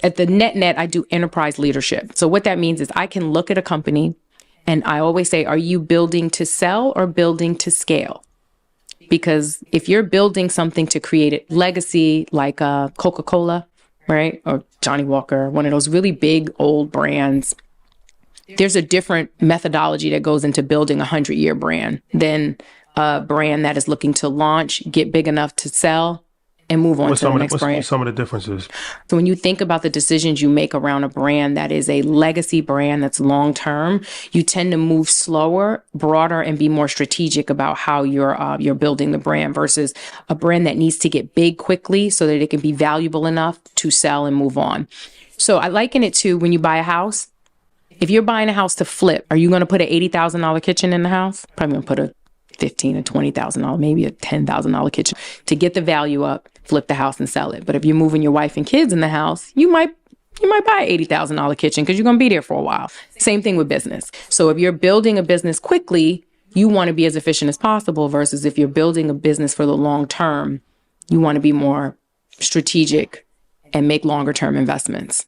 At the net, I do enterprise leadership. So what that means is I can look at a company and I always say, are you building to sell or building to scale? Because if you're building something to create a legacy like Coca-Cola, right? Or Johnny Walker, one of those really big old brands, there's a different methodology that goes into building a 100-year brand than a brand that is looking to launch, get big enough to sell, and move on to the next brand. What's some of the differences? So when you think about the decisions you make around a brand that is a legacy brand that's long-term, you tend to move slower, broader, and be more strategic about how you're building the brand versus a brand that needs to get big quickly so that it can be valuable enough to sell and move on. So I liken it to when you buy a house. If you're buying a house to flip, are you going to put an $80,000 kitchen in the house? Probably going to put a $15,000 or $20,000, maybe a $10,000 kitchen to get the value up, flip the house and sell it. But if you're moving your wife and kids in the house, you might buy an $80,000 kitchen because you're going to be there for a while. Same thing with business. So if you're building a business quickly, you want to be as efficient as possible versus if you're building a business for the long term, you want to be more strategic and make longer term investments.